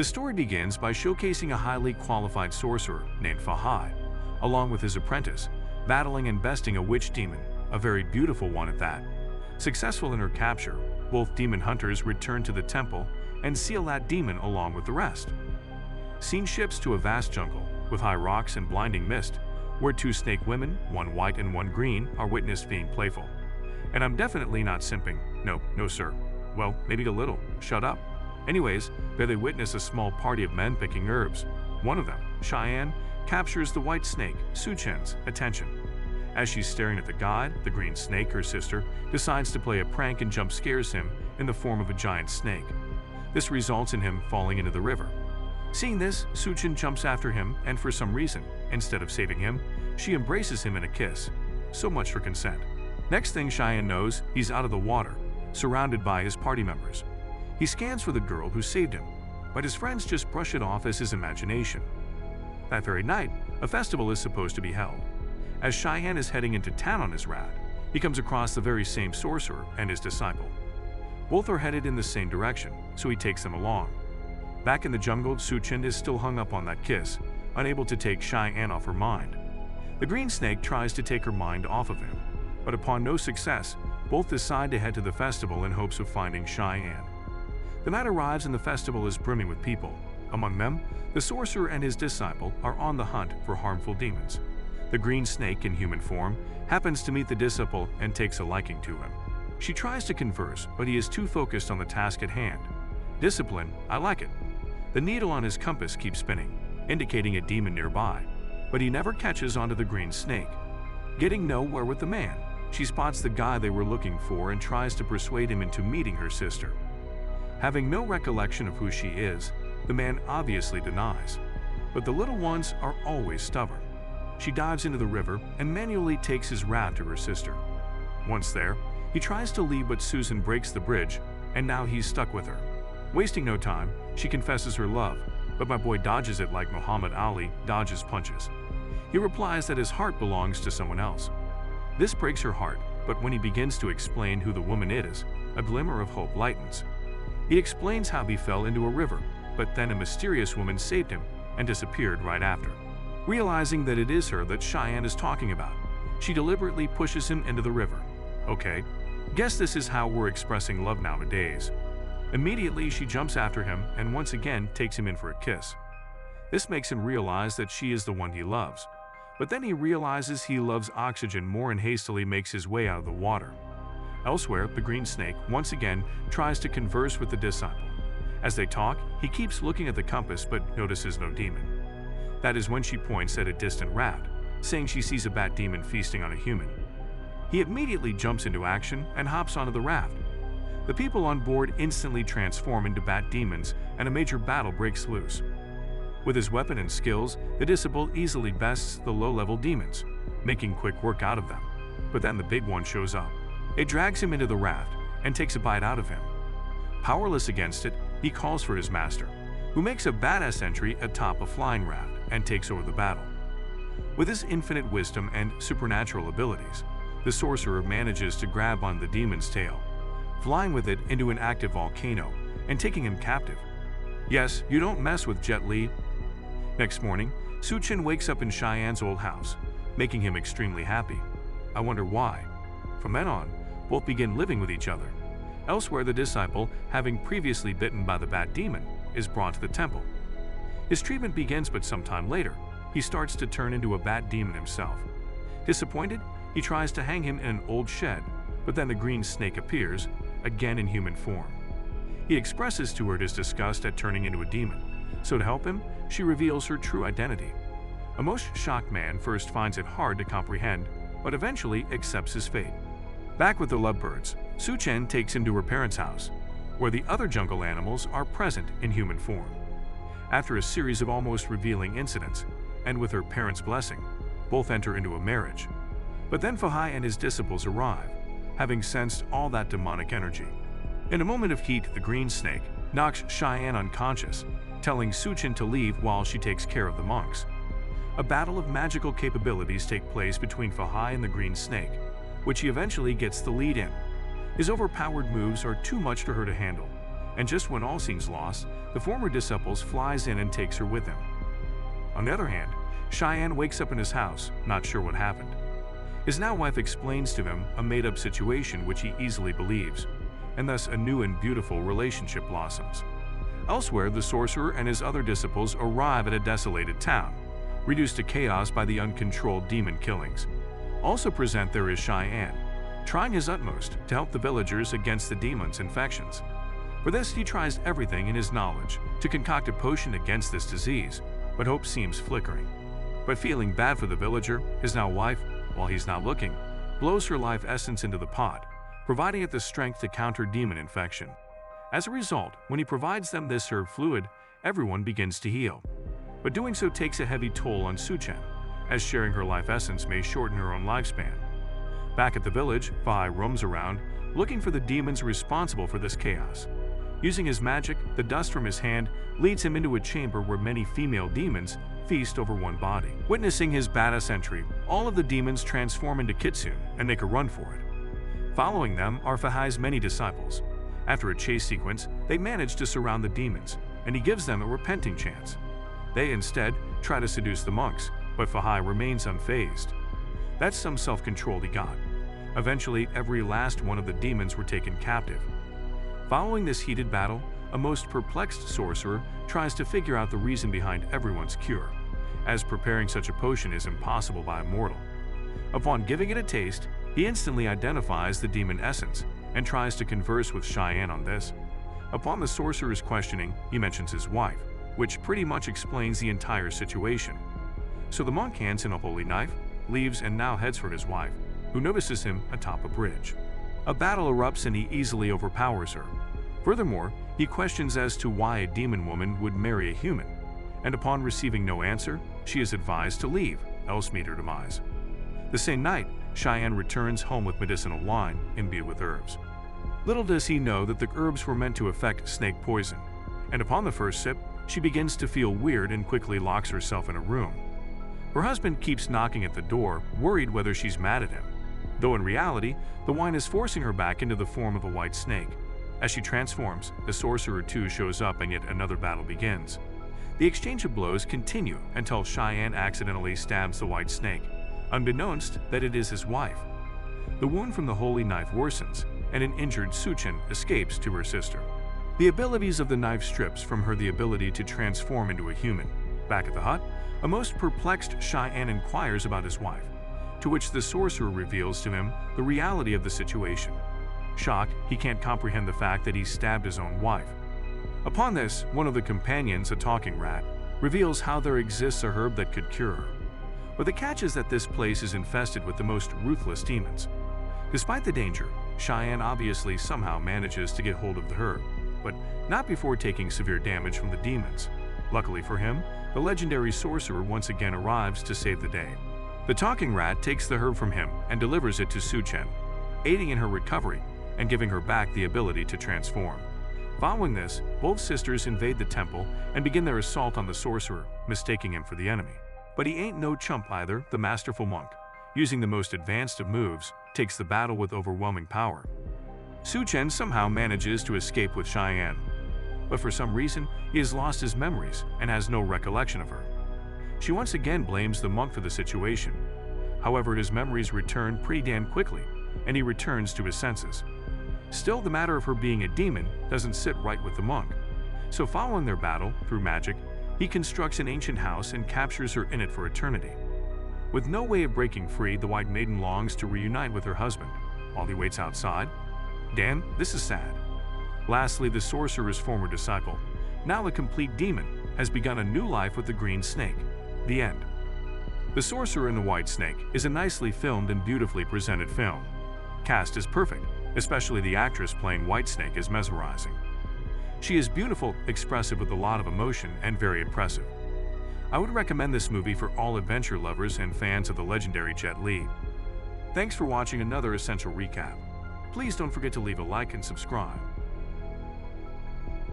The story begins by showcasing a highly qualified sorcerer named Fahai, along with his apprentice, battling and besting a witch demon, a very beautiful one at that. Successful in her capture, both demon hunters return to the temple and seal that demon along with the rest. Scene shifts to a vast jungle with high rocks and blinding mist, where two snake women, one white and one green, are witnessed being playful. And I'm definitely not simping. No sir. Well, maybe a little. Shut up. Anyways, there they witness a small party of men picking herbs. One of them, Cheyenne, captures the white snake, Suchen's, attention. As she's staring at the guide, the green snake, her sister, decides to play a prank and jump scares him in the form of a giant snake. This results in him falling into the river. Seeing this, Suchen jumps after him, and for some reason, instead of saving him, she embraces him in a kiss. So much for consent. Next thing Cheyenne knows, he's out of the water, surrounded by his party members. He scans for the girl who saved him, but his friends just brush it off as his imagination. That very night, a festival is supposed to be held. As Cheyenne is heading into town on his rat, he comes across the very same sorcerer and his disciple. Both are headed in the same direction, so he takes them along. Back in the jungle, Suchen is still hung up on that kiss, unable to take Cheyenne off her mind. The green snake tries to take her mind off of him, but upon no success, both decide to head to the festival in hopes of finding Cheyenne. The night arrives and the festival is brimming with people. Among them, the sorcerer and his disciple are on the hunt for harmful demons. The green snake, in human form, happens to meet the disciple and takes a liking to him. She tries to converse, but he is too focused on the task at hand. Discipline, I like it. The needle on his compass keeps spinning, indicating a demon nearby, but he never catches onto the green snake. Getting nowhere with the man, she spots the guy they were looking for and tries to persuade him into meeting her sister. Having no recollection of who she is, the man obviously denies, but the little ones are always stubborn. She dives into the river and manually takes his raft to her sister. Once there, he tries to leave, but Susan breaks the bridge, and now he's stuck with her. Wasting no time, she confesses her love, but my boy dodges it like Muhammad Ali dodges punches. He replies that his heart belongs to someone else. This breaks her heart, but when he begins to explain who the woman is, a glimmer of hope lightens. He explains how he fell into a river, but then a mysterious woman saved him and disappeared right after. Realizing that it is her that Cheyenne is talking about, she deliberately pushes him into the river. Okay, guess this is how we're expressing love nowadays. Immediately, she jumps after him and once again takes him in for a kiss. This makes him realize that she is the one he loves. But then he realizes he loves oxygen more and hastily makes his way out of the water. Elsewhere, the green snake once again tries to converse with the disciple. As they talk, he keeps looking at the compass but notices no demon. That is when she points at a distant raft, saying she sees a bat demon feasting on a human. He immediately jumps into action and hops onto the raft. The people on board instantly transform into bat demons and a major battle breaks loose. With his weapon and skills, the disciple easily bests the low-level demons, making quick work out of them. But then the big one shows up. It drags him into the raft and takes a bite out of him. Powerless against it, he calls for his master, who makes a badass entry atop a flying raft and takes over the battle. With his infinite wisdom and supernatural abilities, the sorcerer manages to grab on the demon's tail, flying with it into an active volcano and taking him captive. Yes, you don't mess with Jet Li. Next morning, Suchen wakes up in Cheyenne's old house, making him extremely happy. I wonder why. From then on, both begin living with each other. Elsewhere, the disciple, having previously bitten by the bat demon, is brought to the temple. His treatment begins, but sometime later, he starts to turn into a bat demon himself. Disappointed, he tries to hang him in an old shed, but then the green snake appears, again in human form. He expresses to her his disgust at turning into a demon, so to help him, she reveals her true identity. A most shocked man first finds it hard to comprehend, but eventually accepts his fate. Back with the lovebirds, Suchen takes him to her parents' house, where the other jungle animals are present in human form. After a series of almost revealing incidents, and with her parents' blessing, both enter into a marriage. But then Fahai and his disciples arrive, having sensed all that demonic energy. In a moment of heat, the green snake knocks Cheyenne unconscious, telling Suchen to leave while she takes care of the monks. A battle of magical capabilities take place between Fahai and the green snake, which he eventually gets the lead in. His overpowered moves are too much for her to handle, and just when all seems lost, the former disciple flies in and takes her with him. On the other hand, Cheyenne wakes up in his house, not sure what happened. His now wife explains to him a made-up situation which he easily believes, and thus a new and beautiful relationship blossoms. Elsewhere, the sorcerer and his other disciples arrive at a desolated town, reduced to chaos by the uncontrolled demon killings. Also present there is Cheyenne, trying his utmost to help the villagers against the demon's infections. For this, he tries everything in his knowledge to concoct a potion against this disease, but hope seems flickering. But feeling bad for the villager, his now wife, while he's not looking, blows her life essence into the pot, providing it the strength to counter demon infection. As a result, when he provides them this herb fluid, everyone begins to heal. But doing so takes a heavy toll on Suchen, as sharing her life essence may shorten her own lifespan. Back at the village, Fahai roams around, looking for the demons responsible for this chaos. Using his magic, the dust from his hand leads him into a chamber where many female demons feast over one body. Witnessing his badass entry, all of the demons transform into kitsune and make a run for it. Following them are Fahai's many disciples. After a chase sequence, they manage to surround the demons, and he gives them a repenting chance. They instead try to seduce the monks, but Fahai remains unfazed. That's some self-control he got. Eventually, every last one of the demons were taken captive. Following this heated battle, a most perplexed sorcerer tries to figure out the reason behind everyone's cure, as preparing such a potion is impossible by a mortal. Upon giving it a taste, he instantly identifies the demon essence and tries to converse with Cheyenne on this. Upon the sorcerer's questioning, he mentions his wife, which pretty much explains the entire situation. So the monk hands him a holy knife, leaves, and now heads for his wife, who notices him atop a bridge. A battle erupts and he easily overpowers her. Furthermore, he questions as to why a demon woman would marry a human, and upon receiving no answer, she is advised to leave, else meet her demise. The same night, Cheyenne returns home with medicinal wine imbued with herbs. Little does he know that the herbs were meant to affect snake poison, and upon the first sip, she begins to feel weird and quickly locks herself in a room. Her husband keeps knocking at the door, worried whether she's mad at him, though in reality, the wine is forcing her back into the form of a white snake. As she transforms, the sorcerer too shows up and yet another battle begins. The exchange of blows continue until Cheyenne accidentally stabs the white snake, unbeknownst that it is his wife. The wound from the holy knife worsens, and an injured Suchen escapes to her sister. The abilities of the knife strips from her the ability to transform into a human. Back at the hut, a most perplexed Cheyenne inquires about his wife, to which the sorcerer reveals to him the reality of the situation. Shocked, he can't comprehend the fact that he stabbed his own wife. Upon this, one of the companions, a talking rat, reveals how there exists a herb that could cure her. But the catch is that this place is infested with the most ruthless demons. Despite the danger, Cheyenne obviously somehow manages to get hold of the herb, but not before taking severe damage from the demons. Luckily for him, the legendary sorcerer once again arrives to save the day. The talking rat takes the herb from him and delivers it to Suchen, aiding in her recovery and giving her back the ability to transform. Following this, both sisters invade the temple and begin their assault on the sorcerer, mistaking him for the enemy. But he ain't no chump either. The masterful monk, using the most advanced of moves, takes the battle with overwhelming power. Suchen somehow manages to escape with Cheyenne, but for some reason, he has lost his memories and has no recollection of her. She once again blames the monk for the situation. However, his memories return pretty damn quickly, and he returns to his senses. Still, the matter of her being a demon doesn't sit right with the monk. So following their battle, through magic, he constructs an ancient house and captures her in it for eternity. With no way of breaking free, the White Maiden longs to reunite with her husband, while he waits outside. Damn, this is sad. Lastly, the sorcerer's former disciple, now a complete demon, has begun a new life with the green snake. The end. The Sorcerer and the White Snake is a nicely filmed and beautifully presented film. Cast is perfect, especially the actress playing White Snake is mesmerizing. She is beautiful, expressive with a lot of emotion, and very impressive. I would recommend this movie for all adventure lovers and fans of the legendary Jet Li. Thanks for watching another Essential Recap. Please don't forget to leave a like and subscribe.